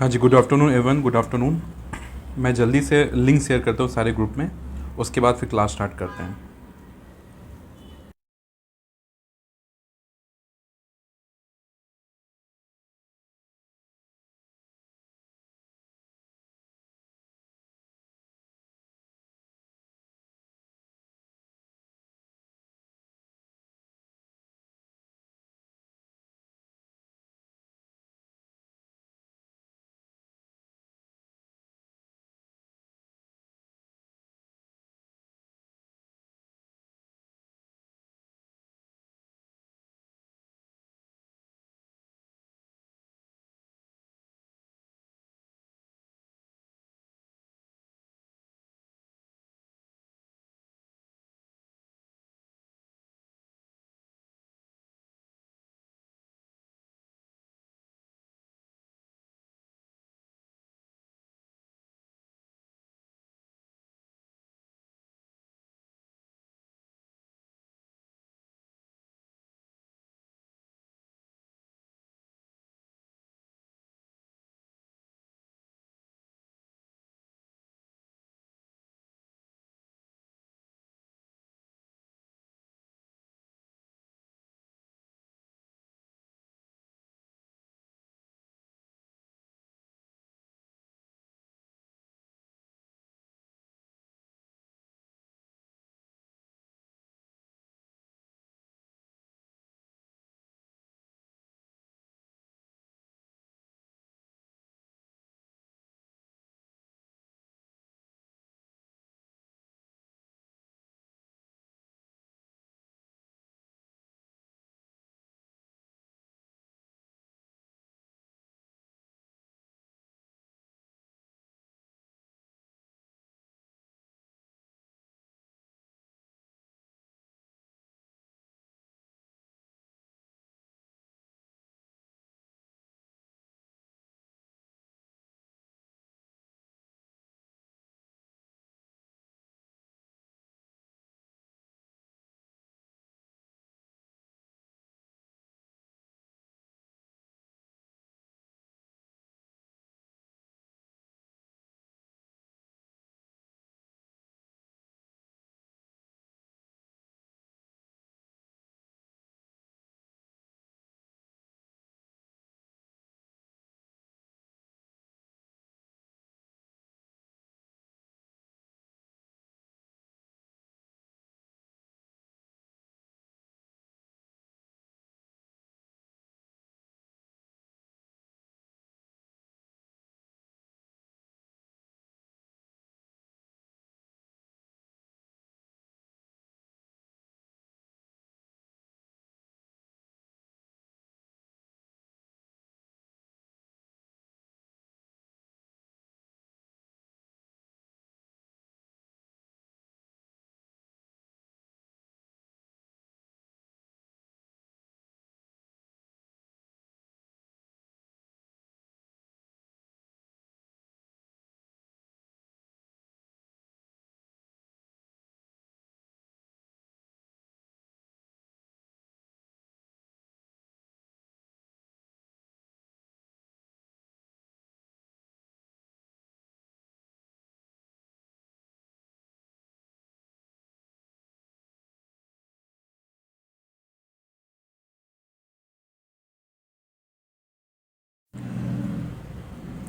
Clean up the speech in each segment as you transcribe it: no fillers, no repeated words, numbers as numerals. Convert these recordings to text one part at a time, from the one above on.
हाँ जी, good afternoon everyone, good afternoon. मैं जल्दी से लिंक शेयर करता हूँ सारे ग्रुप में, उसके बाद फिर क्लास स्टार्ट करते हैं।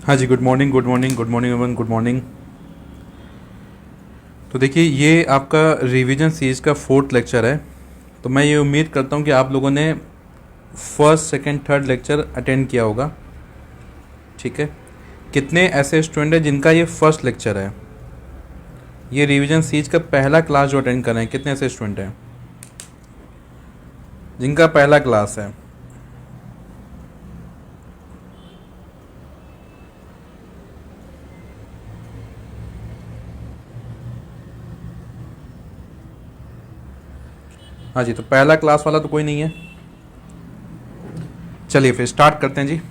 हाँ जी, good morning, good morning, good morning everyone, good morning. तो देखिए, ये आपका रिवीजन सीरीज का 4th लेक्चर है। तो मैं ये उम्मीद करता हूँ कि आप लोगों ने first, second, third lecture attend किया होगा। ठीक है, कितने ऐसे स्टूडेंट हैं जिनका ये फर्स्ट लेक्चर है? ये रिवीजन सीरीज का पहला क्लास जो अटेंड कर रहे हैं, कितने ऐसे स्टूडेंट हैं जिनका पहला क्लास है? हाँ जी, तो पहला क्लास वाला तो कोई नहीं है। चलिए फिर स्टार्ट करते हैं जी।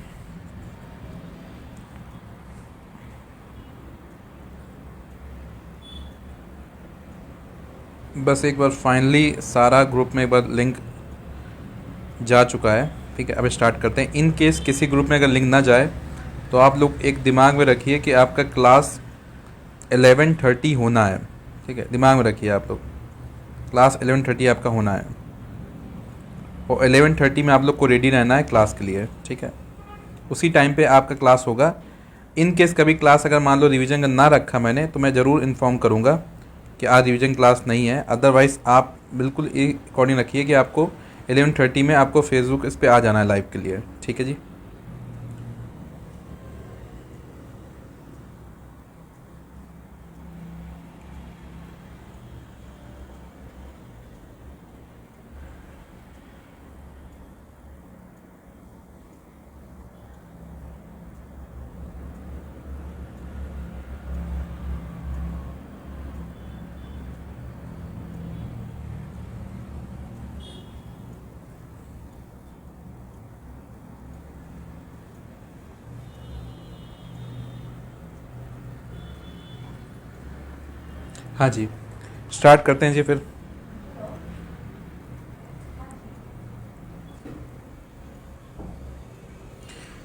बस एक बार फाइनली सारा ग्रुप में एक बार लिंक जा चुका है। ठीक है, अब स्टार्ट करते हैं। इन केस किसी ग्रुप में अगर लिंक ना जाए तो आप लोग एक दिमाग में रखिए कि आपका क्लास 11:30 होना है, ठीक है, दिमाग में रखिए आप लोग, क्लास 11:30 आपका होना है और 11:30 में आप लोग को रेडी रहना है क्लास के लिए, ठीक है। उसी टाइम पे आपका क्लास होगा। इन केस कभी क्लास अगर मान लो रिवीजन का ना रखा मैंने तो मैं ज़रूर इन्फॉर्म करूँगा कि आज रिवीजन क्लास नहीं है। अदरवाइज़ आप बिल्कुल अकॉर्डिंग रखिए कि आपको 11:30 में आपको फेसबुक इस पर आ जाना है लाइव के लिए, ठीक है जी। हाँ जी, स्टार्ट करते हैं जी फिर।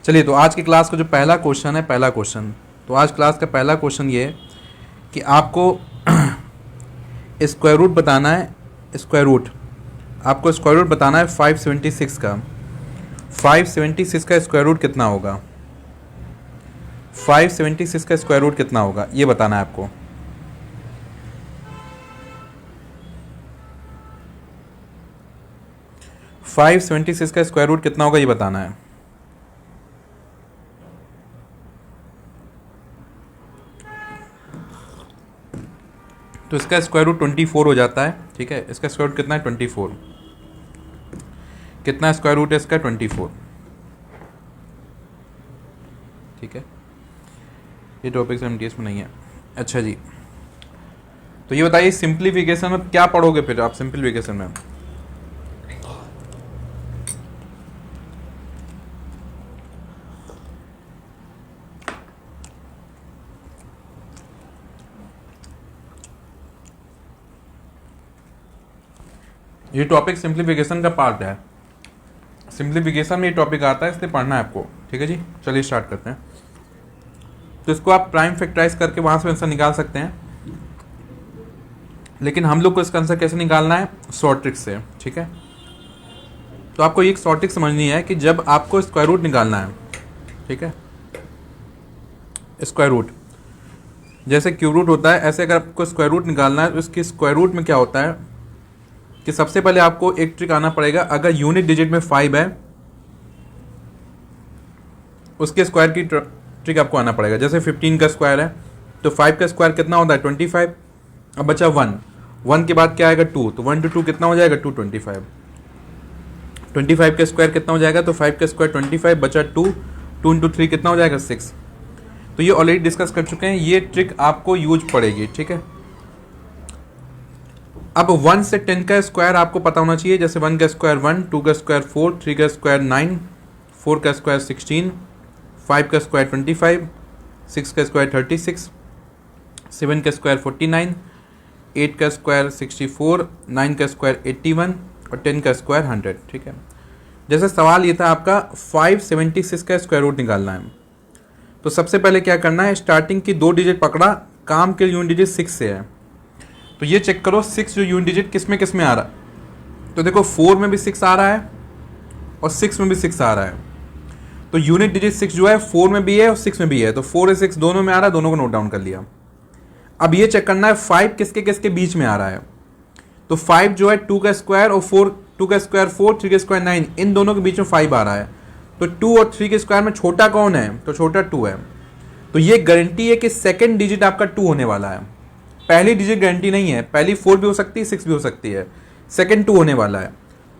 चलिए, तो आज की क्लास का जो पहला क्वेश्चन है, पहला क्वेश्चन, तो आज क्लास का पहला क्वेश्चन ये है कि आपको स्क्वायर रूट बताना है। स्क्वायर रूट आपको स्क्वायर रूट बताना है 576 का। 576 का स्क्वायर रूट कितना होगा? 576 का स्क्वायर रूट कितना होगा ये बताना है आपको। फाइव 76 का स्क्वायर रूट कितना होगा ये बताना है। तो इसका स्क्वायर रूट 24 हो जाता है, ठीक है। इसका स्क्वायर रूट कितना है? 24। कितना स्क्वायर रूट है इसका? 24, ठीक है। ये टॉपिक एमटीएस में नहीं है। अच्छा जी, तो ये बताइए सिंप्लीफिकेशन में क्या पढ़ोगे फिर आप? सिंप्लीफिकेशन में ये टॉपिक सिंप्लीफिकेशन का पार्ट है। सिंप्लीफिकेशन में ये टॉपिक आता है, इसलिए पढ़ना है आपको, ठीक है जी। चलिए स्टार्ट करते हैं। तो इसको आप प्राइम फैक्टराइज करके वहां से आंसर निकाल सकते हैं, लेकिन हम लोग को इसका आंसर कैसे निकालना है? शॉर्ट ट्रिक से, ठीक है। तो आपको एक शॉर्ट ट्रिक समझनी है कि जब आपको स्क्वायर रूट निकालना है, ठीक है, स्क्वायर रूट जैसे क्यूब रूट होता है, ऐसे अगर आपको स्क्वायर रूट निकालना है तो इसकी स्क्वायर रूट में क्या होता है कि सबसे पहले आपको एक ट्रिक आना पड़ेगा। अगर यूनिट डिजिट में 5 है उसके स्क्वायर की ट्रिक आपको आना पड़ेगा। जैसे 15 का स्क्वायर है तो 5 का स्क्वायर कितना होता है? 25। अब बचा 1 के बाद क्या आएगा? 2, तो 1 to 2 कितना हो जाएगा? 225। 25 का स्क्वायर कितना हो जाएगा? तो 5 का स्क्वायर 25 बचा 2 into 3 कितना हो जाएगा? 6। तो ये ऑलरेडी डिस्कस कर चुके हैं, ये ट्रिक आपको यूज पड़ेगी, ठीक है। अब 1 से 10 का स्क्वायर आपको पता होना चाहिए। जैसे 1 का स्क्वायर 1, 2 का स्क्वायर 4, 3 का स्क्वायर 9, 4 का स्क्वायर 16, 5 का स्क्वायर 25, 6 का स्क्वायर 36, 7 का स्क्वायर 49, 8 का स्क्वायर 64, 9 का स्क्वायर 81 और 10 का स्क्वायर 100, ठीक है। जैसे सवाल ये था आपका 576 का स्क्वायर रूट निकालना है, तो सबसे पहले क्या करना है? स्टार्टिंग की 2 डिजिट पकड़ा, काम के यूनिट डिजिट 6 से है, तो ये चेक करो 6 जो यूनिट डिजिट किस में आ रहा है। तो देखो 4 में भी 6 आ रहा है और 6 में भी 6 आ रहा है। तो यूनिट डिजिट 6 जो है 4 में भी है और 6 में भी है, तो 4 और 6 दोनों में आ रहा है, दोनों को नोट डाउन कर लिया। अब ये चेक करना है 5 किसके किसके बीच में आ रहा है। तो 5 जो है 2 का स्क्वायर और 4, 2 का स्क्वायर 4, 3 का स्क्वायर 9, इन दोनों के बीच में 5 आ रहा है। तो 2 और 3 के स्क्वायर में छोटा कौन है? तो छोटा 2 है। तो ये गारंटी है कि सेकेंड डिजिट आपका 2 होने वाला है। पहली डिजिट गारंटी नहीं है, पहली 4 भी हो सकती है, 6 भी हो सकती है, सेकेंड 2 होने वाला है।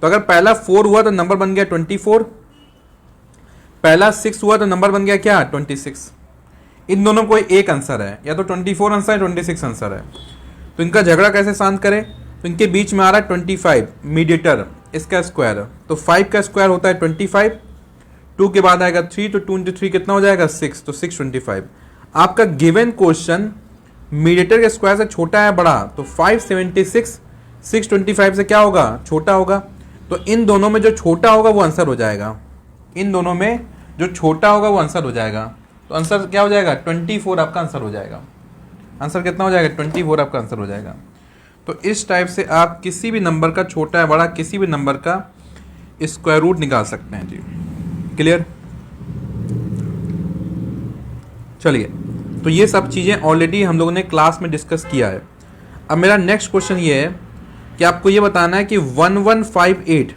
तो अगर पहला 4 हुआ तो नंबर बन गया 24, पहला 6 हुआ तो नंबर बन गया क्या? 26। इन दोनों को एक आंसर है, या तो 24 आंसर है 26 आंसर है। तो इनका झगड़ा कैसे शांत करें? तो इनके बीच में आ रहा है 25 मीडिएटर, इसका स्क्वायर। तो 5 का स्क्वायर होता है 25, 2 के बाद आएगा 3, तो 2 into 3 कितना हो जाएगा? 6, तो 625। आपका गिवन क्वेश्चन मीडिएटर के स्क्वायर से छोटा है बड़ा, तो 576 625 से क्या होगा? छोटा होगा। तो इन दोनों में जो छोटा होगा वो आंसर हो जाएगा, इन दोनों में जो छोटा होगा वो आंसर हो जाएगा। तो आंसर क्या हो जाएगा 24 आपका आंसर हो जाएगा। आंसर कितना हो जाएगा 24 आपका आंसर हो जाएगा। तो इस टाइप से आप किसी भी नंबर का, छोटा या बड़ा, किसी भी नंबर का स्क्वायर रूट निकाल सकते हैं जी। क्लियर? चलिए, तो ये सब चीज़ें ऑलरेडी हम लोगों ने क्लास में डिस्कस किया है। अब मेरा नेक्स्ट क्वेश्चन ये है कि आपको ये बताना है कि 1158,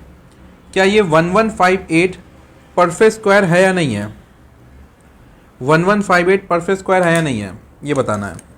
क्या ये 1158 परफेक्ट स्क्वायर है या नहीं है? 1158 परफेक्ट स्क्वायर है या नहीं है, ये बताना है।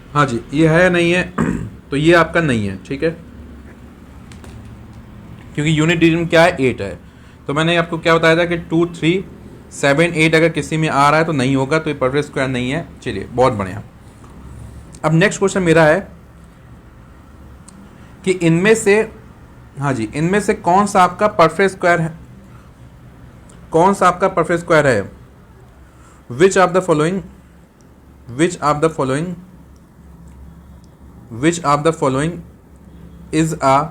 हाँ जी, ये है या नहीं है? तो ये आपका नहीं है, ठीक है, क्योंकि यूनिट डिजिट क्या है 8 है। तो मैंने आपको क्या बताया था कि 2 3 7 8 अगर किसी में आ रहा है तो नहीं होगा, तो ये परफेक्ट स्क्वायर नहीं है। चलिए, बहुत बढ़िया। अब नेक्स्ट क्वेश्चन मेरा है कि इनमें से, हाँ जी, इनमें से कौन सा आपका परफेक्ट स्क्वायर है? कौन सा आपका परफेक्ट स्क्वायर है? Which of the following is a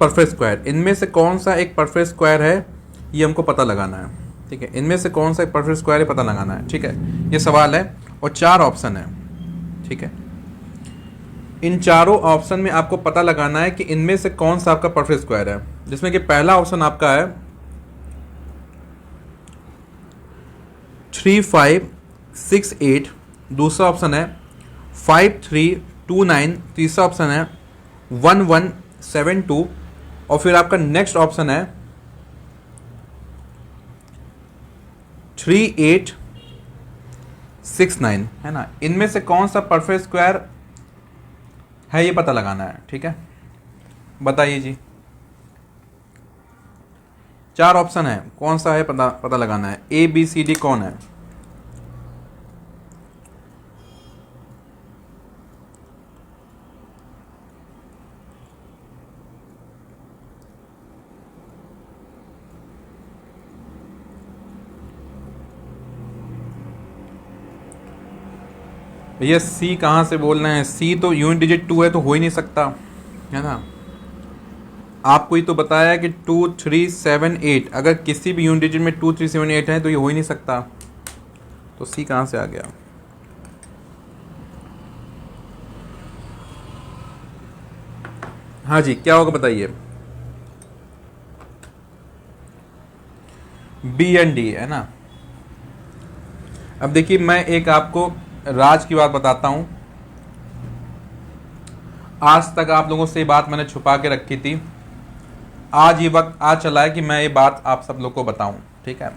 perfect square? इनमें से कौन सा एक परफेक्ट स्क्वायर है, ये हमको पता लगाना है। ठीक है, इनमें से कौन सा एक परफेक्ट स्क्वायर है, पता लगाना है। ठीक है, ये सवाल है और 4 ऑप्शन है। ठीक है, इन चारों ऑप्शन में आपको पता लगाना है कि इनमें से कौन सा आपका परफेक्ट स्क्वायर है, जिसमें कि पहला ऑप्शन आपका है 3 5 6 8, दूसरा ऑप्शन है 5 3 2 9, तीसरा ऑप्शन है 1 1 7 2, और फिर आपका नेक्स्ट ऑप्शन है 3 8 6 9, है ना। इनमें से कौन सा परफेक्ट स्क्वायर है, ये पता लगाना है। ठीक है, बताइए जी। 4 ऑप्शन है, कौन सा है पता लगाना है। ए बी सी डी कौन है? भैया सी कहाँ से बोल रहे हैं? सी तो यूनिट डिजिट 2 है, तो हो ही नहीं सकता, है ना। आपको ही तो बताया कि 2 3 7 8, अगर किसी भी यूनिट डिजिट में 2 3 7 8 है तो ये हो ही नहीं सकता, तो सी कहाँ से आ गया? हाँ जी, क्या होगा बताइए। बी एंड डी, है ना। अब देखिए, मैं एक आपको राज की बात बताता हूं। आज तक आप लोगों से ये बात मैंने छुपा के रखी थी, आज ये वक्त आ चला है कि मैं ये बात आप सब लोग को बताऊं। ठीक है,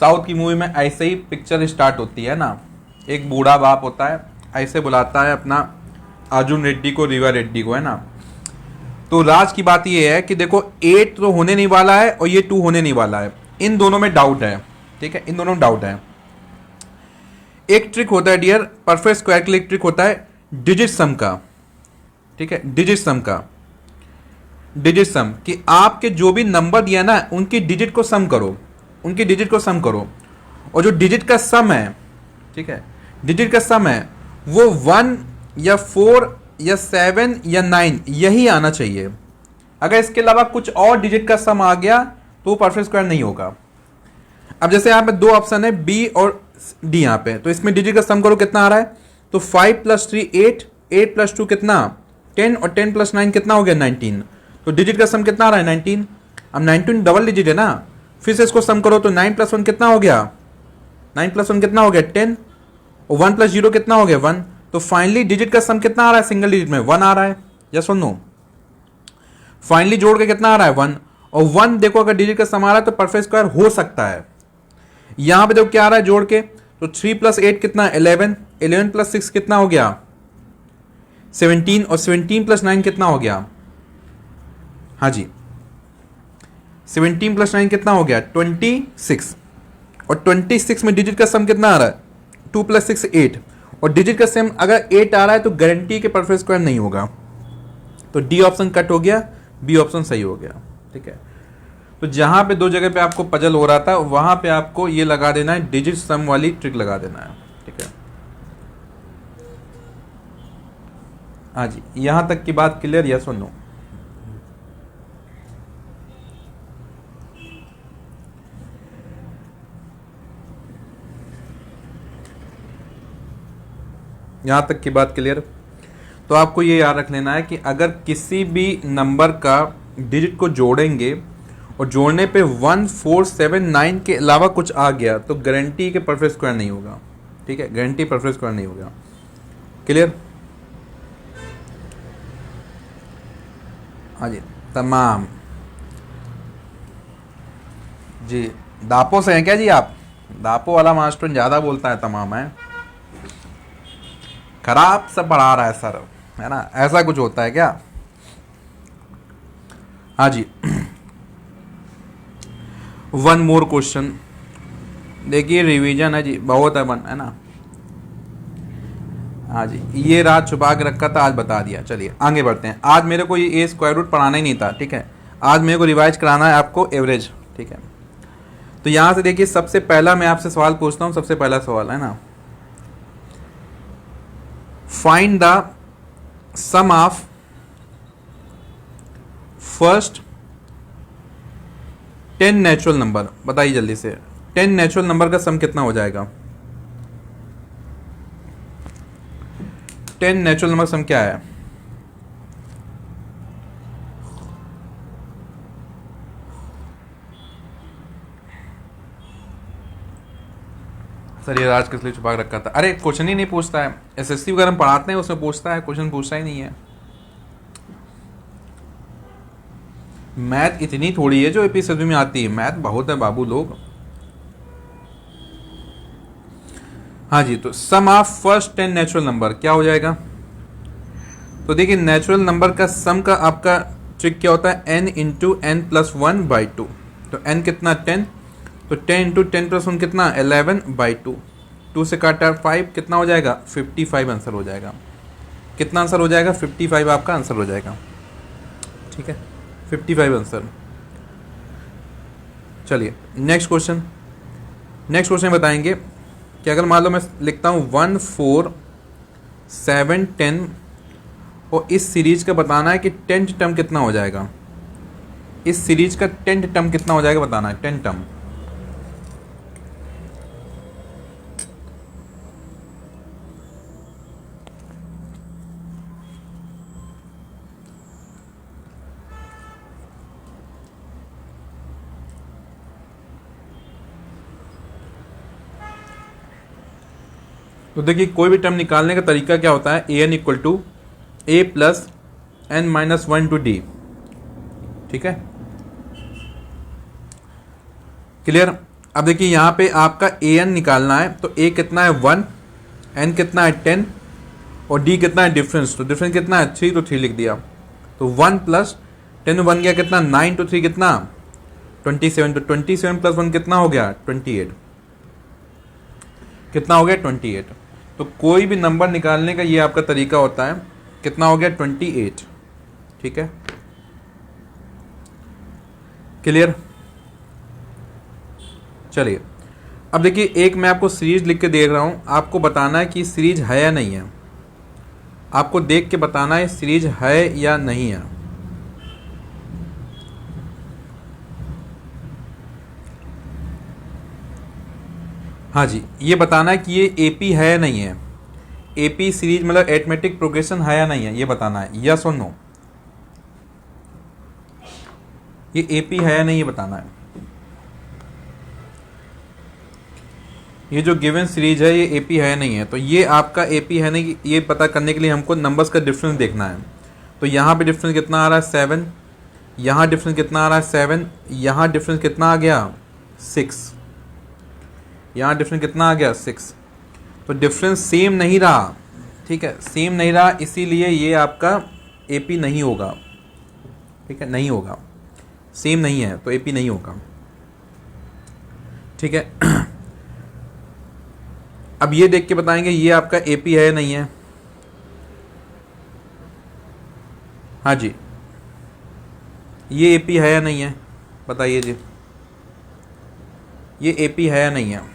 साउथ की मूवी में ऐसे ही पिक्चर स्टार्ट होती है ना, एक बूढ़ा बाप होता है, ऐसे बुलाता है अपना अर्जुन रेड्डी को, रीवा रेड्डी को, है ना। तो राज की बात ये है कि देखो 8 तो होने नहीं वाला है और ये 2 होने नहीं वाला है, इन दोनों में डाउट है। ठीक है, इन दोनों में डाउट है। एक ट्रिक होता है डियर, परफेक्ट स्क्वायर के लिए एक ट्रिक होता है डिजिट सम का। ठीक है, डिजिट सम का, डिजिट सम कि आपके जो भी नंबर दिया ना, उनकी डिजिट को सम करो, उनकी डिजिट को सम करो, और जो डिजिट का सम है, ठीक है, डिजिट का सम है वो 1 या 4 या 7 या 9 यही आना चाहिए। अगर इसके अलावा कुछ और डिजिट का सम आ गया तो वो परफेक्ट स्क्वायर नहीं होगा। अब जैसे यहाँ पे 2 ऑप्शन है, बी और डी यहाँ पे, तो इसमें डिजिट का सम करो कितना आ रहा है, तो 5 + 3 8, 8 + 2 कितना 10, और 10 + 9 कितना हो गया 19, तो डिजिट का सम कितना आ रहा है 19। अब 19 डबल डिजिट है ना, फिर से इसको सम करो तो 9 + 1 कितना हो गया, 9 + 1 कितना हो गया 10, और 1 + 0 कितना हो गया 1, तो फाइनली डिजिट का सम कितना आ रहा है सिंगल डिजिट में 1 आ रहा है, यस और नो। फाइनली जोड़ के कितना आ रहा है 1, और 1 देखो अगर डिजिट का सम आ रहा है तो परफेक्ट स्क्वायर हो सकता है। यहां पे देखो क्या आ रहा है जोड़ के, तो 3 + 8 कितना 11, 11 + 6 कितना हो गया 17, और 17 + 9 कितना हो गया, हाँ जी 17 प्लस 9 कितना हो गया 26, और 26 में डिजिट का सम कितना आ रहा है 2 प्लस 6 8, और डिजिट का सम अगर 8 आ रहा है तो गारंटी के परफेक्ट स्क्वायर नहीं होगा, तो डी ऑप्शन कट हो गया, बी ऑप्शन सही हो गया। ठीक है, तो जहां पे दो जगह पे आपको पजल हो रहा था वहां पे आपको ये लगा देना है, डिजिट सम वाली ट्रिक लगा देना है। ठीक है, हाँ जी, यहां तक की बात क्लियर, यस और नो? यहां तक की बात क्लियर। तो आपको ये याद रख लेना है कि अगर किसी भी नंबर का डिजिट को जोड़ेंगे और जोड़ने पे 1 4 7 9 के अलावा कुछ आ गया तो गारंटी के परफेक्ट स्क्वायर नहीं होगा। ठीक है, गारंटी परफेक्ट स्क्वायर नहीं होगा। क्लियर? हाँ जी, तमाम जी। दापो से हैं क्या जी आप? दापो वाला मास्टर ज़्यादा बोलता है, तमाम है, खराब से पढ़ा रहा है सर, है ना, ऐसा कुछ होता है क्या? हाँ जी, वन मोर क्वेश्चन। देखिए रिवीजन है जी, बहुत है वन, है ना। हाँ जी, ये रात छुपा के रखा था, आज बता दिया। चलिए आगे बढ़ते हैं। आज मेरे को ये स्क्वायर रूट पढ़ाना ही नहीं था। ठीक है, आज मेरे को रिवाइज कराना है आपको एवरेज। ठीक है, तो यहां से देखिए, सबसे पहला मैं आपसे सवाल पूछता हूं। सबसे पहला सवाल है ना, find the sum of first 10 natural number. बताइए जल्दी से, 10 नेचुरल नंबर का सम कितना हो जाएगा? 10 नेचुरल नंबर सम क्या है? सर ये राज किस लिए छुपा के रखा था? अरे क्वेश्चन ही नहीं पूछता है, एसएससी वगैरह हम पढ़ाते हैं उसमें पूछता है, क्वेश्चन पूछता ही नहीं है। मैथ इतनी थोड़ी है जो एपीएससी में आती है, मैथ बहुत है बाबू लोग। हाँ जी, तो सम ऑफ फर्स्ट 10 नेचुरल नंबर क्या हो जाएगा? तो देखिए नेचुरल नंबर का सम का आपका ट्रिक क्या होता है, n इंटू एन प्लस 1/2। तो n कितना 10, तो 10 इंटू 10 प्लस 1 कितना 11/2। 2 से काटा 5 कितना हो जाएगा 55 आंसर हो जाएगा। कितना आंसर हो जाएगा 55 आपका आंसर हो जाएगा। ठीक है, 55 आंसर। चलिए नेक्स्ट क्वेश्चन। नेक्स्ट क्वेश्चन बताएंगे कि अगर मान लो मैं लिखता हूँ 1 4 7 10 और इस सीरीज का बताना है कि 10th टर्म कितना हो जाएगा। इस सीरीज का 10th टर्म कितना हो जाएगा बताना है, 10 टर्म। तो देखिए कोई भी टर्म निकालने का तरीका क्या होता है, A N equal to A plus N minus 1 to D. ठीक है, क्लियर? अब देखिए यहां पे आपका ए एन निकालना है, तो ए कितना है 1, एन कितना है 10 और डी कितना है डिफरेंस। तो डिफरेंस कितना है 3, तो 3 लिख दिया। तो 1 प्लस 10 बन गया कितना 9 तो 3 कितना 27। तो 27 प्लस 1 कितना हो गया 28। कितना हो गया 28। तो कोई भी नंबर निकालने का ये आपका तरीका होता है। कितना हो गया 28। ठीक है, क्लियर? चलिए अब देखिए, एक मैं आपको सीरीज लिख के दे रहा हूं, आपको बताना है कि सीरीज है या नहीं है। आपको देख के बताना है सीरीज है या नहीं है। हाँ जी, ये बताना है कि ये एपी है या नहीं है। एपी सीरीज मतलब एरिथमेटिक प्रोग्रेशन है या नहीं है, ये बताना है, यस और नो। ये एपी है या नहीं ये बताना है। ये जो गिवन सीरीज है ये एपी है या नहीं है। तो ये आपका एपी है नहीं, ये पता करने के लिए हमको नंबर्स का डिफरेंस देखना है। तो यहाँ पे डिफरेंस कितना आ रहा है 7, यहाँ डिफरेंस कितना आ रहा है 7, यहाँ डिफरेंस कितना आ गया 6, यहाँ डिफरेंस कितना आ गया 6। तो डिफरेंस सेम नहीं रहा। ठीक है, सेम नहीं रहा, इसीलिए ये आपका एपी नहीं होगा। ठीक है, नहीं होगा। सेम नहीं है तो एपी नहीं होगा, ठीक है। अब ये देख के बताएंगे ये आपका एपी है या नहीं है। हाँ जी, ये एपी है या नहीं है, बताइए जी, ये एपी है या नहीं है।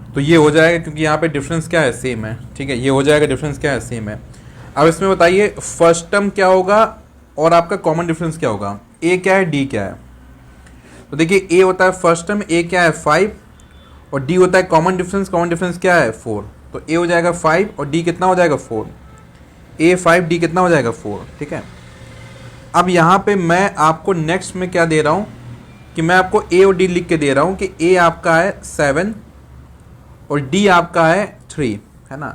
तो ये हो जाएगा क्योंकि यहाँ पे डिफरेंस क्या है, सेम है, ठीक है। ये हो जाएगा, डिफरेंस क्या है, सेम है। अब इसमें बताइए फर्स्ट टर्म क्या होगा और आपका कॉमन डिफरेंस क्या होगा। ए क्या है, डी क्या है। तो देखिए ए होता है फर्स्ट टर्म, ए क्या है 5 और डी होता है कॉमन डिफरेंस। कॉमन डिफरेंस क्या है 4, तो ए हो जाएगा 5 और डी कितना हो जाएगा 4। ए 5 डी कितना हो जाएगा 4, ठीक है। अब यहाँ पे मैं आपको नेक्स्ट में क्या दे रहा हूँ कि मैं आपको ए और डी लिख के दे रहा हूँ कि ए आपका है 7 और डी आपका है 3, है ना।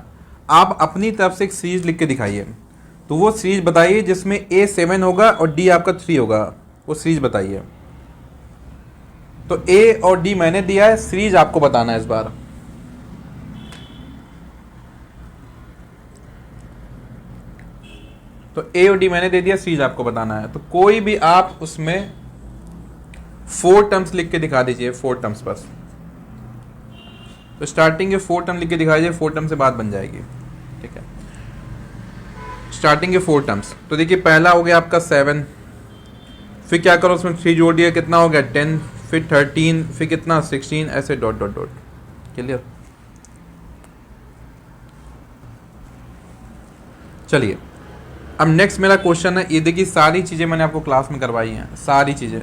आप अपनी तरफ से एक सीरीज लिख के दिखाइए, तो वो सीरीज बताइए जिसमें ए 7 होगा और डी आपका 3 होगा, वो सीरीज बताइए। तो ए और डी मैंने दिया है, सीरीज आपको बताना है इस बार। तो ए और डी मैंने दे दिया, सीरीज आपको बताना है। तो कोई भी आप उसमें 4 टर्म्स लिख के दिखा दीजिए, 4 टर्म्स बस। तो स्टार्टिंग के 4 टर्म लिख के दिखा दीजिए, 4 टर्म से बात बन जाएगी, ठीक है। स्टार्टिंग के 4 टर्म्स, तो देखिए पहला हो गया आपका 7, फिर क्या करो उसमें 3 जोड़ दिया, कितना हो गया 10, फिर 13, फिर कितना 16, ऐसे डॉट डॉट डॉट। क्लियर। चलिए अब नेक्स्ट मेरा क्वेश्चन है, ये देखिए सारी चीज़ें मैंने आपको क्लास में करवाई हैं, सारी चीज़ें,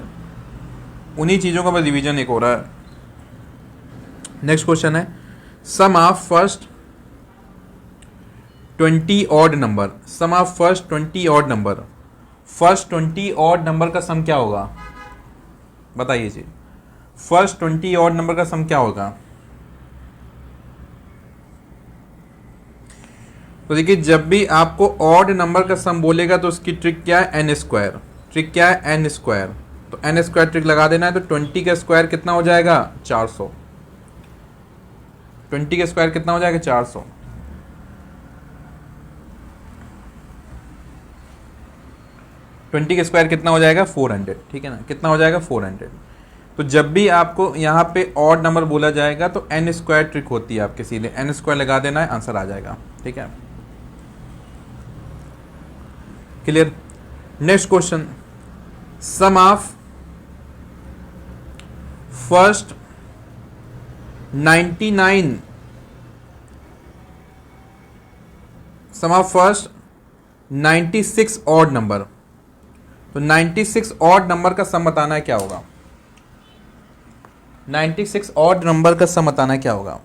उन्हीं चीज़ों का बस रिवीजन एक हो रहा है। नेक्स्ट क्वेश्चन है sum of first 20 odd number. Sum of first 20 odd number, first 20 odd number का सम क्या होगा, बताइए जी। फर्स्ट 20 ऑड नंबर का सम क्या होगा। तो देखिए जब भी आपको ऑड नंबर का सम बोलेगा तो उसकी ट्रिक क्या है, एन स्क्वायर। ट्रिक क्या है, एन स्क्वायर। तो एन स्क्वायर ट्रिक लगा देना है। तो 20 का स्क्वायर कितना हो जाएगा 400। 20 का स्क्वायर कितना हो जाएगा 400। ट्वेंटी का स्क्वायर कितना हो जाएगा 400, ठीक है ना। कितना हो जाएगा 400। तो जब भी आपको यहाँ पे ऑड नंबर बोला जाएगा तो एन स्क्वायर ट्रिक होती है, आपके सीधे एन स्क्वायर लगा देना है, आंसर आ जाएगा, ठीक है। Clear. Next question, sum of first 99, sum of first 96 odd number. तो 96 ऑड नंबर का सम बताना है क्या होगा। 96 ऑड नंबर का सम बताना है क्या होगा।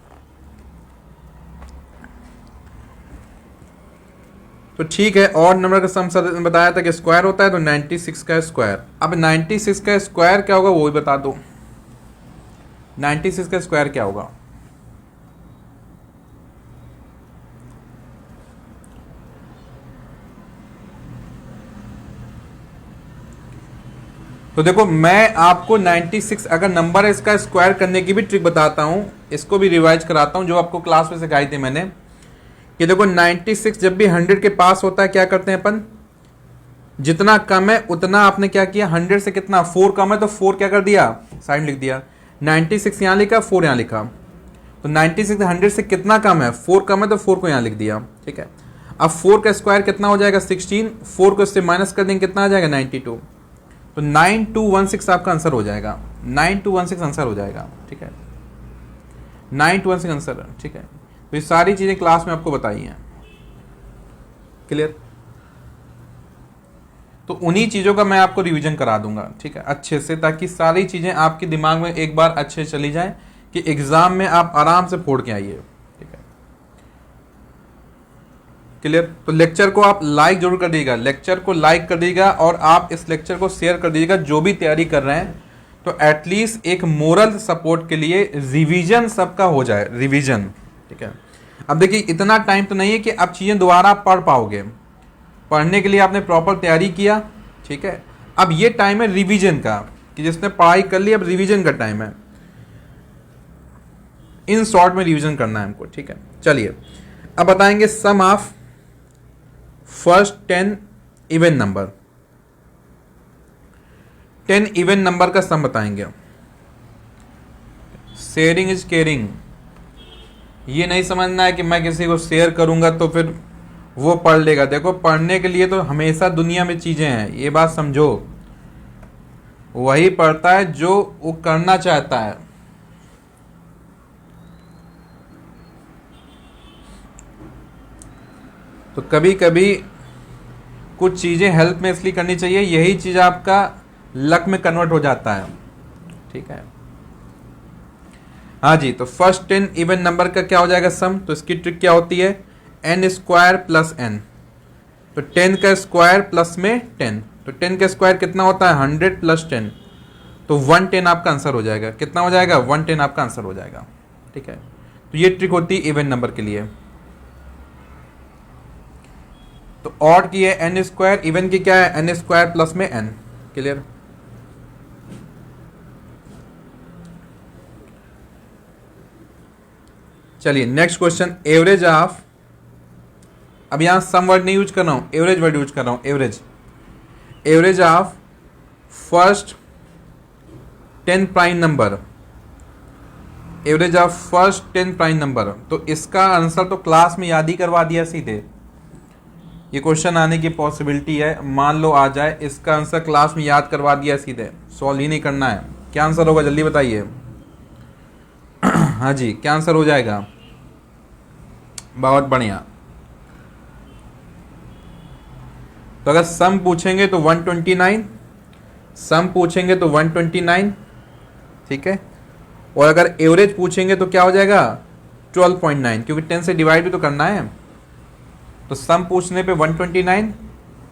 तो ठीक है, ऑड नंबर का सम सर बताया था कि स्क्वायर होता है, तो 96 का स्क्वायर। अब 96 का स्क्वायर क्या होगा वो भी बता दो। 96 का स्क्वायर क्या होगा। तो देखो मैं आपको 96 अगर नंबर है इसका स्क्वायर करने की भी ट्रिक बताता हूं, इसको भी रिवाइज कराता हूं जो आपको क्लास में सिखाई थी मैंने। कि देखो 96 जब भी 100 के पास होता है क्या करते हैं अपन, जितना कम है उतना आपने क्या किया, 100 से कितना 4 कम है तो 4 क्या कर दिया साइड लिख दिया। 96 यहां लिखा, 4 यहां लिखा। तो 96 100 से कितना कम है, 4 कम है तो 4 को यहां लिख दिया, ठीक है। अब 4 का स्क्वायर कितना हो जाएगा 16, 4 को इससे माइनस कर देंगे कितना आ जाएगा 92। तो 9216 आपका आंसर हो जाएगा, 9216 आंसर हो जाएगा, ठीक है। 9216 आंसर, ठीक है। तो ये सारी चीजें क्लास में आपको बताई हैं, क्लियर। तो उन्हीं चीजों का मैं आपको रिवीजन करा दूंगा, ठीक है, अच्छे से, ताकि सारी चीजें आपके दिमाग में एक बार अच्छे से चली जाए कि एग्जाम में आप आराम से फोड़ के आइए, ठीक है। क्लियर। तो लेक्चर को आप लाइक जरूर कर दीजिएगा, लेक्चर को लाइक कर दीजिएगा और आप इस लेक्चर को शेयर कर दीजिएगा जो भी तैयारी कर रहे हैं, तो एटलीस्ट एक मोरल सपोर्ट के लिए रिवीजन सबका हो जाए, रिवीजन। ठीक है, अब देखिए इतना टाइम तो नहीं है कि आप चीज़ें दोबारा पढ़ पाओगे, पढ़ने के लिए आपने प्रॉपर तैयारी किया। ठीक है, अब ये टाइम है रिवीजन का, कि जिसने पढ़ाई कर ली अब रिवीजन का टाइम है, इन शॉर्ट में रिवीजन करना है हमको। ठीक है, चलिए अब बताएंगे sum of first 10 even number. 10 even number का सम बताएंगे। शेयरिंग इज केयरिंग, ये नहीं समझना है कि मैं किसी को शेयर करूंगा तो फिर वो पढ़ लेगा। देखो पढ़ने के लिए तो हमेशा दुनिया में चीजें हैं, ये बात समझो। वही पढ़ता है जो वो करना चाहता है। तो कभी कभी कुछ चीजें हेल्प में इसलिए करनी चाहिए, यही चीज आपका लक में कन्वर्ट हो जाता है। ठीक है, हाँ जी। तो फर्स्ट 10 इवन नंबर का क्या हो जाएगा सम, तो इसकी ट्रिक क्या होती है, n स्क्वायर प्लस n। तो 10 का स्क्वायर प्लस में 10, तो 10 का स्क्वायर कितना होता है 100 प्लस 10, तो 110 आपका आंसर हो जाएगा। कितना हो जाएगा 110 आपका आंसर हो जाएगा। ठीक है, तो ये ट्रिक होती है इवन नंबर के लिए। तो ऑड की है n स्क्वायर, इवन की क्या है n स्क्वायर प्लस में n। क्लियर। चलिए नेक्स्ट क्वेश्चन, एवरेज ऑफ, अब यहां सम वर्ड नहीं यूज कर रहा हूं, एवरेज वर्ड यूज कर रहा हूं, average. Average of first 10 prime number, average of first 10 prime number. तो इसका आंसर तो क्लास में याद ही करवा दिया सीधे, ये क्वेश्चन आने की पॉसिबिलिटी है, मान लो आ जाए, इसका आंसर क्लास में याद करवा दिया सीधे, सॉल्व ही नहीं करना है। क्या आंसर होगा जल्दी बताइए। हाँ जी, क्या आंसर हो जाएगा, बहुत बढ़िया। तो अगर सम पूछेंगे तो 129, सम पूछेंगे तो 129। ठीक है, और अगर एवरेज पूछेंगे तो क्या हो जाएगा 12.9, क्योंकि 10 से डिवाइड भी तो करना है। तो सम पूछने पे 129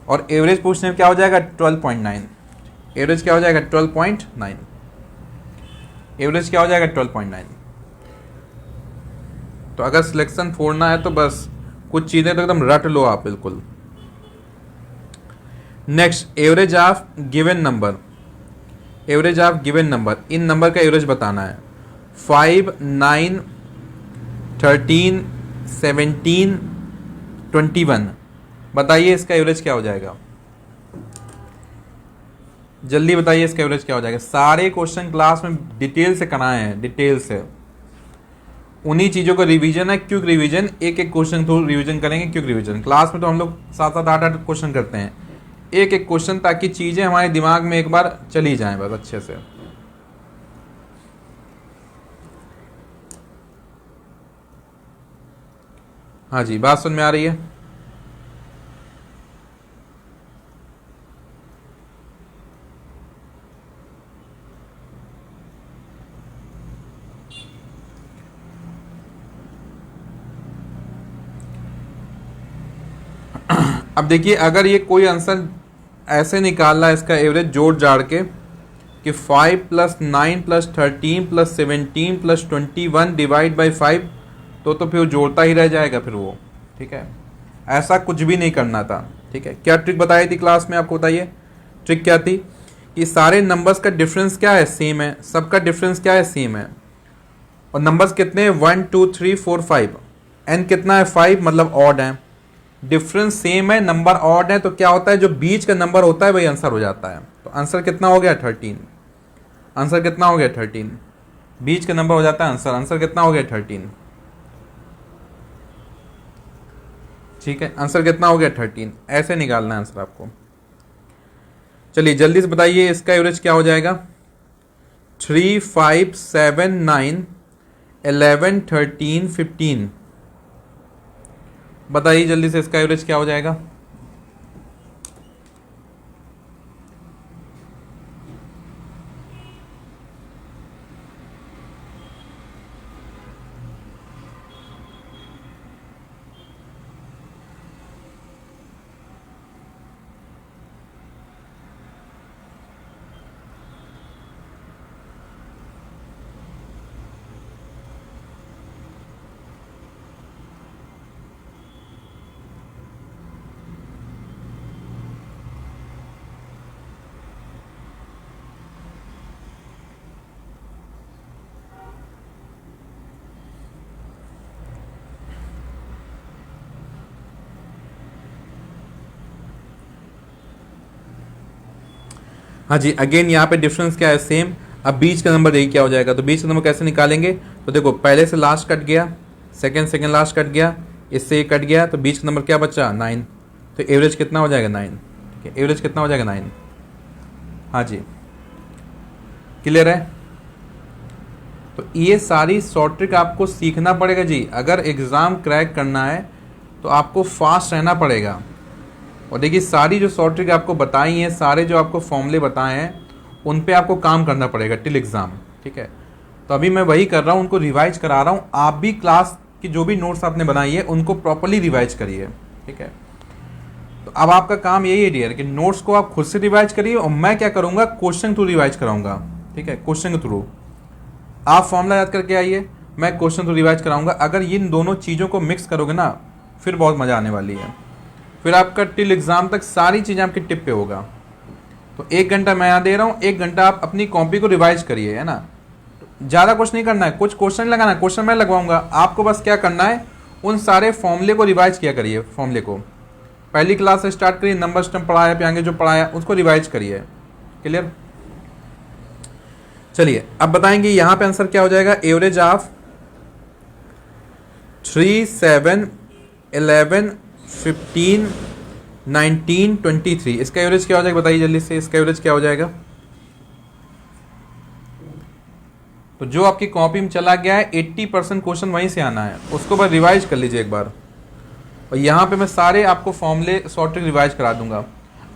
और एवरेज पूछने पे क्या हो जाएगा 12.9। एवरेज क्या हो जाएगा 12.9, एवरेज क्या हो जाएगा 12.9। तो अगर सिलेक्शन फोड़ना है तो बस कुछ चीजें तो एकदम रट लो आप बिल्कुल। Next, average of given number, average of given number, in number का एवरेज बताना है। 5, 9, 13, 17, 21, बताइए इसका एवरेज क्या हो जाएगा, जल्दी बताइए इसका एवरेज क्या हो जाएगा। सारे क्वेश्चन क्लास में डिटेल से कराए हैं, डिटेल से, उन्हीं चीजों का रिवीजन है। क्यों रिवीजन, एक एक क्वेश्चन थ्रू रिवीजन करेंगे। क्यों रिवीजन, क्लास में तो हम लोग 7-7, 8-8 क्वेश्चन करते हैं, एक एक क्वेश्चन, ताकि चीजें हमारे दिमाग में एक बार चली जाएं बस अच्छे से। हाँ जी, बात सुन में आ रही है। अब देखिए अगर ये कोई आंसर ऐसे निकालना है इसका एवरेज जोड़ जाड़ के कि 5 + 9 + 13 + 17 + 21 डिवाइड बाई 5, तो फिर जोड़ता ही रह जाएगा फिर वो। ठीक है, ऐसा कुछ भी नहीं करना था। ठीक है, क्या ट्रिक बताई थी क्लास में, आपको बताइए ट्रिक क्या थी, कि सारे नंबर्स का डिफरेंस क्या है सेम है, सबका डिफरेंस क्या है सेम है, और नंबर्स कितने हैं 1 2 3 4 5, एन कितना है 5, मतलब ऑड है, डिफरेंस सेम है, नंबर ऑड है, तो क्या होता है जो बीच का नंबर होता है वही आंसर हो जाता है। तो आंसर कितना हो गया 13, आंसर कितना हो गया 13, बीच का नंबर हो जाता है आंसर, आंसर कितना हो गया 13। ठीक है, आंसर कितना हो गया 13, ऐसे निकालना है आंसर आपको। चलिए जल्दी से बताइए इसका एवरेज क्या हो जाएगा। 3 5 7 9 11 13 15, बताइए जल्दी से इसका एवरेज क्या हो जाएगा। हाँ जी, अगेन यहाँ पे डिफरेंस क्या है, सेम। अब बीच का नंबर देखिए क्या हो जाएगा, तो बीच का नंबर कैसे निकालेंगे, तो देखो पहले से लास्ट कट गया, सेकंड लास्ट कट गया, इससे ये कट गया, तो बीच का नंबर क्या बचा, 9। तो एवरेज कितना हो जाएगा, 9। ठीक है, एवरेज कितना हो जाएगा, 9। हाँ जी, क्लियर है। तो ये सारी शॉर्ट ट्रिक आपको सीखना पड़ेगा जी, अगर एग्ज़ाम क्रैक करना है तो आपको फास्ट रहना पड़ेगा। और देखिए सारी जो शॉर्ट ट्रिक आपको बताई हैं, सारे जो आपको फॉर्मूले बताए हैं, उन पे आपको काम करना पड़ेगा टिल एग्ज़ाम। ठीक है, तो अभी मैं वही कर रहा हूँ, उनको रिवाइज करा रहा हूँ। आप भी क्लास की जो भी नोट्स आपने बनाई है उनको प्रॉपरली रिवाइज करिए। ठीक है, तो अब आपका काम यही है डियर कि नोट्स को आप खुद से रिवाइज करिए, और मैं क्या करूँगा, क्वेश्चन थ्रू रिवाइज कराऊंगा। ठीक है, क्वेश्चन के थ्रू आप फॉर्मूला याद करके आइए, मैं क्वेश्चन थ्रू रिवाइज कराऊंगा। अगर इन दोनों चीज़ों को मिक्स करोगे ना, फिर बहुत मज़ा आने वाली है। फिर आपका टिल एग्ज़ाम तक सारी चीज़ें आपके टिप पे होगा। तो 1 घंटा मैं यहाँ दे रहा हूँ, 1 घंटा आप अपनी कॉपी को रिवाइज करिए, है ना। ज़्यादा कुछ नहीं करना है, कुछ क्वेश्चन लगाना है, क्वेश्चन मैं लगवाऊंगा, आपको बस क्या करना है, उन सारे फॉर्मूले को रिवाइज किया करिए। फॉर्मूले को पहली क्लास से स्टार्ट करिए, नंबर सिस्टम पढ़ाया, पे आगे जो पढ़ाया उसको रिवाइज करिए। क्लियर। चलिए अब बताएंगे यहाँ पे आंसर क्या हो जाएगा, एवरेज ऑफ 3, 7, 11, 15, 19, 23, इसका एवरेज क्या हो जाएगा, बताइए जल्दी से, इसका एवरेज क्या हो जाएगा। तो जो आपकी कॉपी में चला गया है 80% क्वेश्चन वहीं से आना है, उसको बस रिवाइज कर लीजिए एक बार। और यहाँ पे मैं सारे आपको फॉर्मूले शॉर्ट ट्रिक रिवाइज करा दूंगा।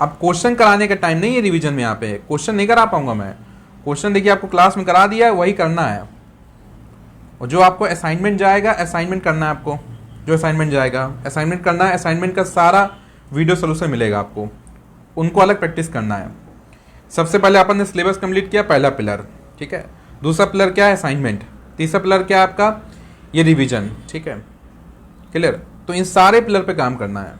अब क्वेश्चन कराने का टाइम नहीं है रिवीजन में, यहाँ पे क्वेश्चन नहीं करा पाऊंगा मैं। क्वेश्चन देखिए आपको क्लास में करा दिया है, वही करना है। और जो आपको असाइनमेंट जाएगा, असाइनमेंट करना है आपको, जो असाइनमेंट जाएगा असाइनमेंट करना है। असाइनमेंट का सारा वीडियो सोल्यूशन मिलेगा आपको, उनको अलग प्रैक्टिस करना है। सबसे पहले अपन ने सिलेबस कंप्लीट किया, पहला पिलर। ठीक है, दूसरा पिलर क्या है, असाइनमेंट। तीसरा पिलर क्या है आपका, ये रिवीजन। ठीक है, क्लियर। तो इन सारे पिलर पे काम करना है।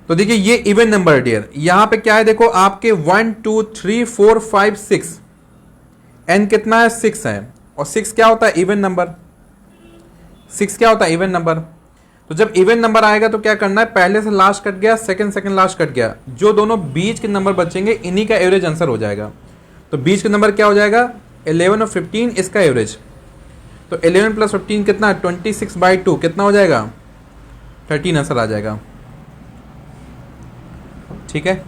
तो देखिए ये इवन नंबर डियर, यहां पे क्या है, देखो आपके 1, 2, 3, 4, 5, 6, एन कितना है, 6 है। और 6 क्या होता है, इवन नंबर। 6 क्या होता है, इवन नंबर। तो जब इवन नंबर आएगा तो क्या करना है, पहले से लास्ट कट गया, सेकंड लास्ट कट गया, जो दोनों बीच के नंबर बचेंगे इन्हीं का एवरेज आंसर हो जाएगा। तो बीच का नंबर क्या हो जाएगा, 11 और 15, इसका एवरेज। तो 11 + 15 कितना, 26/2, कितना हो जाएगा, 13 आंसर आ जाएगा। ठीक है,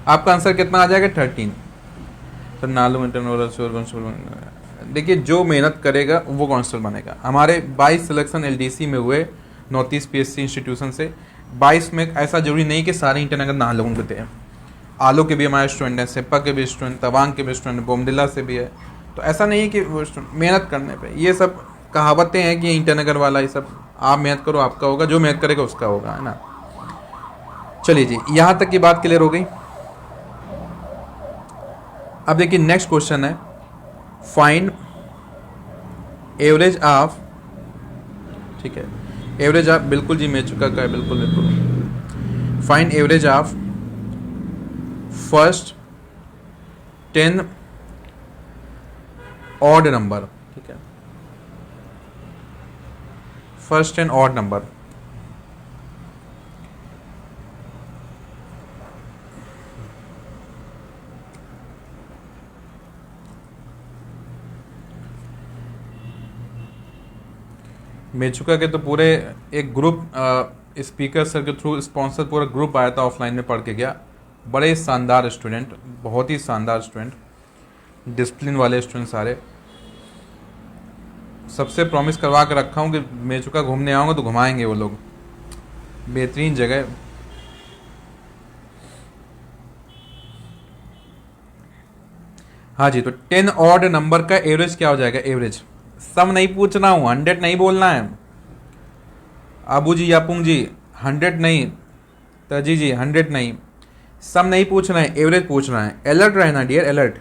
आपका आंसर कितना आ जाएगा, 13। तो देखिए जो मेहनत करेगा वो कांस्टेबल बनेगा। हमारे 22 सिलेक्शन एलडीसी में हुए, नॉर्थ ईस्ट पीएससी इंस्टीट्यूशन से। 22 में ऐसा जरूरी नहीं कि सारे इंटरनगर ना लोगों के थे, आलो के भी हमारे स्टूडेंट हैं, सेप्पा के भी स्टूडेंट, तवांग के भी स्टूडेंट, बोमडिला से भी है। तो ऐसा नहीं है कि वो मेहनत करने पे, ये सब कहावतें हैं कि इंटरनगर वाला, ये सब आप मेहनत करो आपका होगा, जो मेहनत करेगा उसका होगा, है ना। चलिए जी, यहाँ तक की बात क्लियर हो गई। अब देखिए नेक्स्ट क्वेश्चन है, फाइंड एवरेज ऑफ। ठीक है, एवरेज ऑफ, बिल्कुल जी मिल चुका का है, बिल्कुल बिल्कुल। Find average of first 10 odd number. ठीक है, फर्स्ट 10 ऑड नंबर। मेचुका के तो पूरे एक ग्रुप, स्पीकर सर के थ्रू स्पॉन्सर पूरा ग्रुप आया था, ऑफलाइन में पढ़ के गया। बड़े शानदार स्टूडेंट, बहुत ही शानदार स्टूडेंट, डिसिप्लिन वाले स्टूडेंट सारे। सबसे प्रॉमिस करवा के रखा हूँ कि मेचुका घूमने आऊँगा तो घुमाएंगे वो लोग, बेहतरीन जगह। हाँ जी, तो 10 ऑड नंबर का एवरेज क्या हो जाएगा, एवरेज। सब नहीं पूछ रहा हूँ, 100 नहीं बोलना है। आबू जी, यापुंग जी, 100 नहीं, तजी जी 100 नहीं, सब नहीं पूछना है, एवरेज पूछना है। अलर्ट रहना डियर, अलर्ट।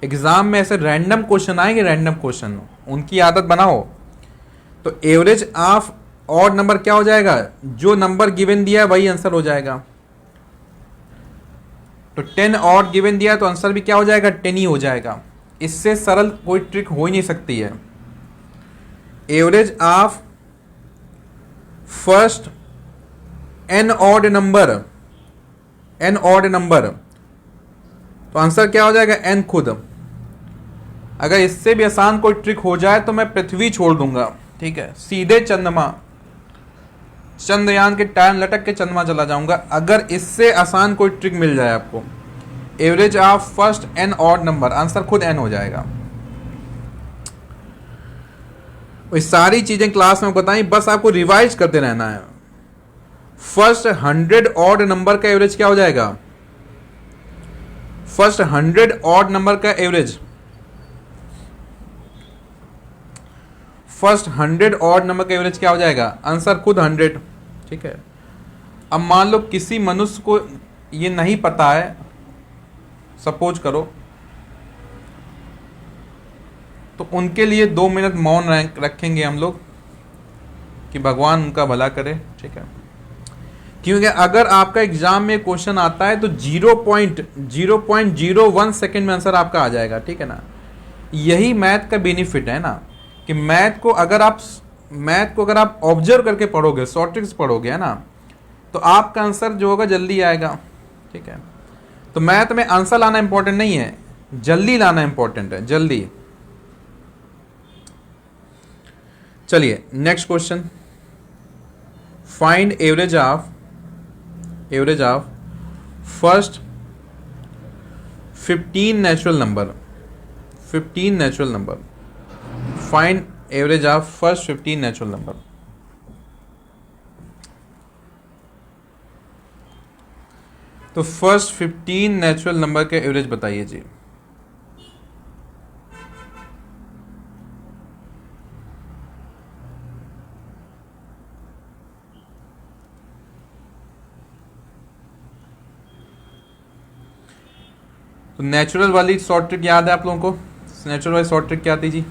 एग्जाम में ऐसे रैंडम क्वेश्चन आएंगे, रैंडम क्वेश्चन, उनकी आदत बनाओ। तो एवरेज ऑफ ऑड नंबर क्या हो जाएगा, जो नंबर गिवन दिया है वही आंसर हो जाएगा। तो 10 ऑड गिवन दिया है तो आंसर भी क्या हो जाएगा, 10 ही हो जाएगा। इससे सरल कोई ट्रिक हो ही नहीं सकती है। Average of first n odd number n odd number, तो आंसर क्या हो जाएगा, एन खुद। अगर इससे भी आसान कोई ट्रिक हो जाए तो मैं पृथ्वी छोड़ दूंगा, ठीक है, सीधे चंद्रमा, चंद्रयान के टायर लटक के चंद्रमा चला जाऊंगा, अगर इससे आसान कोई ट्रिक मिल जाए आपको। Average of first n odd number, answer खुद एन हो जाएगा। ये सारी चीजें क्लास में बताई, बस आपको रिवाइज करते रहना है। फर्स्ट 100 ऑड नंबर का एवरेज क्या हो जाएगा, फर्स्ट 100 ऑड नंबर का एवरेज, फर्स्ट 100 ऑड नंबर का एवरेज क्या हो जाएगा, आंसर खुद 100, ठीक है। अब मान लो किसी मनुष्य को ये नहीं पता है, सपोज करो, तो उनके लिए 2 मिनट मौन रखेंगे हम लोग कि भगवान उनका भला करे, ठीक है। क्योंकि अगर आपका एग्जाम में क्वेश्चन आता है तो 0.01 सेकेंड में आंसर आपका आ जाएगा, ठीक है ना। यही मैथ का बेनिफिट है ना, कि मैथ को अगर आप ऑब्जर्व करके पढ़ोगे, शॉर्ट ट्रिक्स पढ़ोगे, है ना, तो आपका आंसर जो होगा जल्दी आएगा, ठीक है। तो मैथ में आंसर लाना इंपॉर्टेंट नहीं है, जल्दी लाना इंपॉर्टेंट है, जल्दी। चलिए next question, find average of first 15 natural number, 15 natural number, find average of first 15 natural number. तो फर्स्ट 15 नेचुरल नंबर के एवरेज बताइए जी। तो नेचुरल वाली शॉर्ट ट्रिक याद है आप लोगों को, नेचुरल वाली शॉर्ट ट्रिक क्या थी जी,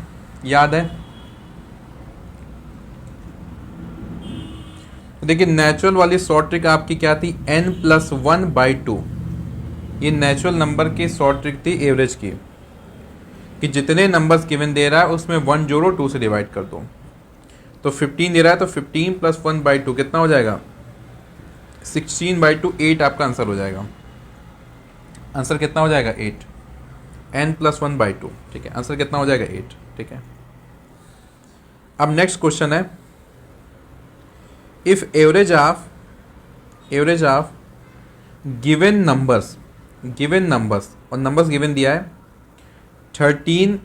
याद है? तो देखिए नेचुरल वाली शॉर्ट ट्रिक आपकी क्या थी, n+1/2। ये नेचुरल नंबर की शॉर्ट ट्रिक थी एवरेज की, कि जितने नंबर्स गिवन दे रहा है उसमें 1 जोड़ो, 2 से डिवाइड कर दो। तो 15 दे रहा है तो 15 + 1/2 कितना हो जाएगा, 16/2, 8 आपका आंसर हो जाएगा। आंसर कितना हो जाएगा, 8, n+1/2, ठीक है। आंसर कितना हो जाएगा, 8, ठीक है। अब नेक्स्ट क्वेश्चन है, if average of given numbers, और नंबर्स गिवन दिया है 13,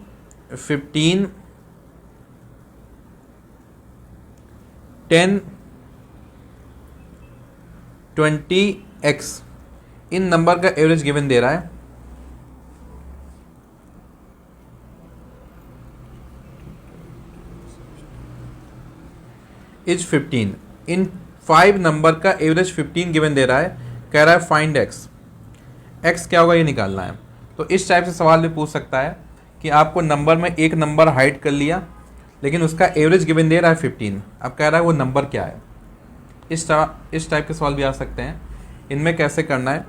15, 10, 20x, इन नंबर का एवरेज गिवन दे रहा है। इज 15, इन 5 नंबर का एवरेज 15 गिवन दे रहा है, कह रहा है फाइंड x, x क्या होगा ये निकालना है। तो इस टाइप से सवाल भी पूछ सकता है कि आपको नंबर में एक नंबर हाइड कर लिया, लेकिन उसका एवरेज गिवन दे रहा है 15, अब कह रहा है वो नंबर क्या है। इस टाइप के सवाल भी आ सकते हैं। इनमें कैसे करना है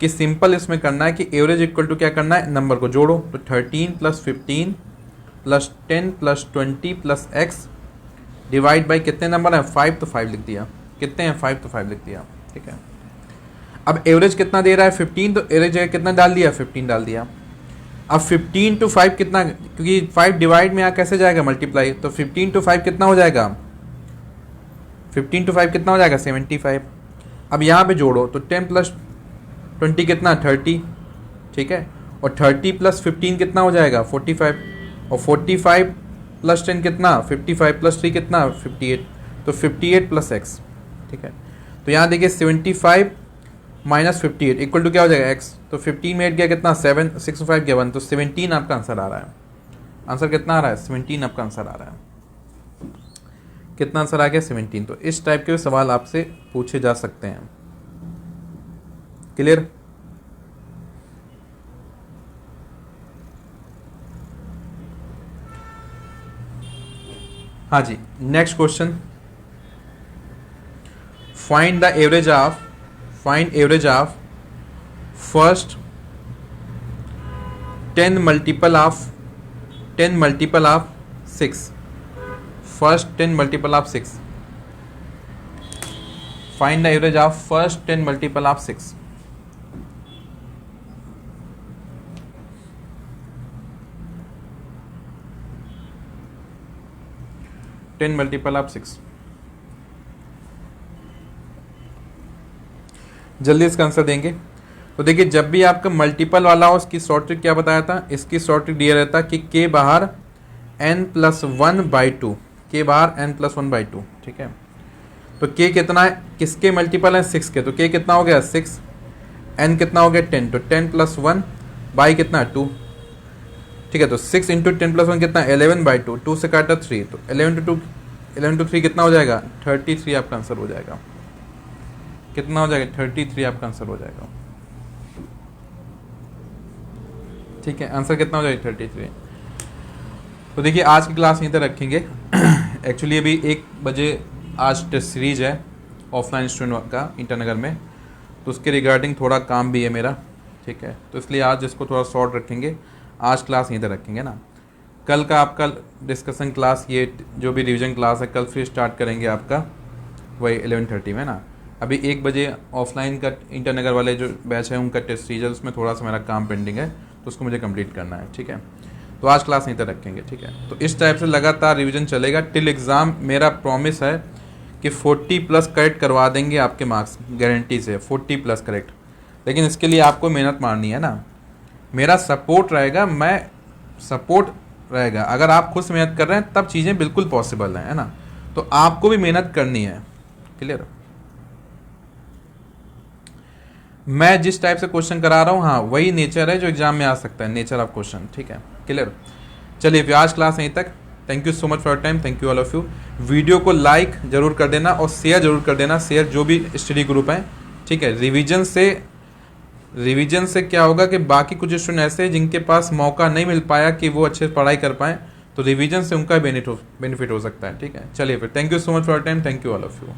कि सिंपल इसमें करना है कि एवरेज इक्वल टू क्या करना है, नंबर को जोड़ो, तो 13 + 15 + 10 + 20 + x डिवाइड बाई कितने नंबर है, 5, तो 5 लिख दिया। कितने हैं, 5, तो 5 लिख दिया, ठीक है। अब एवरेज कितना दे रहा है, 15, तो एवरेज कितना डाल दिया, 15 डाल दिया। अब 15 × 5 कितना, क्योंकि 5 डिवाइड में यहाँ कैसे जाएगा, मल्टीप्लाई, तो 15 × 5 कितना हो जाएगा, 15 × 5 कितना हो जाएगा, 75। अब यहाँ पे जोड़ो, तो 10 + 20 कितना, 30, ठीक है। और 30 + 15 कितना हो जाएगा, 45, और 45 + 10 कितना, 55, + 3 कितना, 58, तो 58 + x, ठीक है। तो यहाँ देखिए 75 - 58 इक्वल टू क्या हो जाएगा, x, तो 15 में 8 गया कितना, 7, 6 5 गया 1, तो 17 आपका आंसर आ रहा है। आंसर कितना आ रहा है, 17 आपका आंसर आ रहा है। कितना आंसर आ गया, 17। तो इस टाइप के सवाल आपसे पूछे जा सकते हैं। क्लियर? हाँ जी, next question, find the average of first 10 multiple of 6, first 10 multiple of 6, find the average of first 10 multiple of 6। 10 multiple of 6। जल्दी इसका आंसर देंगे। तो देखिए जब भी आपका मल्टीपल वाला हो, उसकी शॉर्ट ट्रिक क्या बताया था, इसकी शॉर्ट ट्रिक दिया रहता कि के बाहर n+1/2, के बाहर n+1/2, ठीक है। तो k कितना है, किसके मल्टीपल है, 6 के, तो k कितना हो गया 6, n कितना हो गया 10, तो 10+1 बाई कितना 2, ठीक है। तो 6 इंटू 10+1 कितना 11/2, 2 से काटा 3, तो 11 to 3 कितना हो जाएगा 33 आपका आंसर हो जाएगा। कितना हो जाएगा 33 आपका आंसर हो जाएगा, ठीक है। आंसर कितना हो जाएगा 33। तो देखिए आज की क्लास यहीं तक रखेंगे। एक्चुअली अभी 1 बजे आज टेस्ट सीरीज है ऑफलाइन स्टूडेंट का इंटरनगर में, तो उसके रिगार्डिंग थोड़ा काम भी है मेरा, ठीक है। तो इसलिए आज इसको थोड़ा शॉर्ट रखेंगे, आज क्लास यहीं तक रखेंगे ना। कल का आपका डिस्कशन क्लास, ये जो भी रिवीजन क्लास है, कल फिर स्टार्ट करेंगे आपका वही 11:30 में ना। अभी 1 बजे ऑफलाइन का इंटरनगर वाले जो बैच है उनका टेस्ट सीरीज है, उसमें थोड़ा सा मेरा काम पेंडिंग है, तो उसको मुझे कंप्लीट करना है, ठीक है। तो आज क्लास यहीं तक रखेंगे, ठीक है। तो इस टाइप से लगातार रिवीजन चलेगा टिल एग्ज़ाम। मेरा प्रॉमिस है कि 40+ करेक्ट करवा देंगे आपके मार्क्स, गारंटी से 40+ करेक्ट। लेकिन इसके लिए आपको मेहनत मारनी है ना, मेरा सपोर्ट रहेगा, मैं सपोर्ट रहेगा। अगर आप खुद से मेहनत कर रहे हैं तब चीज़ें बिल्कुल पॉसिबल हैं, है ना। तो आपको भी मेहनत करनी है, क्लियर। मैं जिस टाइप से क्वेश्चन करा रहा हूँ, हाँ वही नेचर है जो एग्जाम में आ सकता है, नेचर ऑफ क्वेश्चन, ठीक है, क्लियर। चलिए फिर आज क्लास यहीं तक। Thank you so much for your time, thank you all of you. Video को लाइक जरूर कर देना और शेयर जरूर कर देना, शेयर जो भी स्टडी ग्रुप हैं, ठीक है। रिवीजन से क्या होगा कि बाकी कुछ स्टूडेंट ऐसे हैं जिनके पास मौका नहीं मिल पाया कि वो अच्छे से पढ़ाई कर पाएँ, तो रिवीजन से उनका बेनिफिट हो सकता है, ठीक है। चलिए फिर thank you so much for your time, thank you all of you.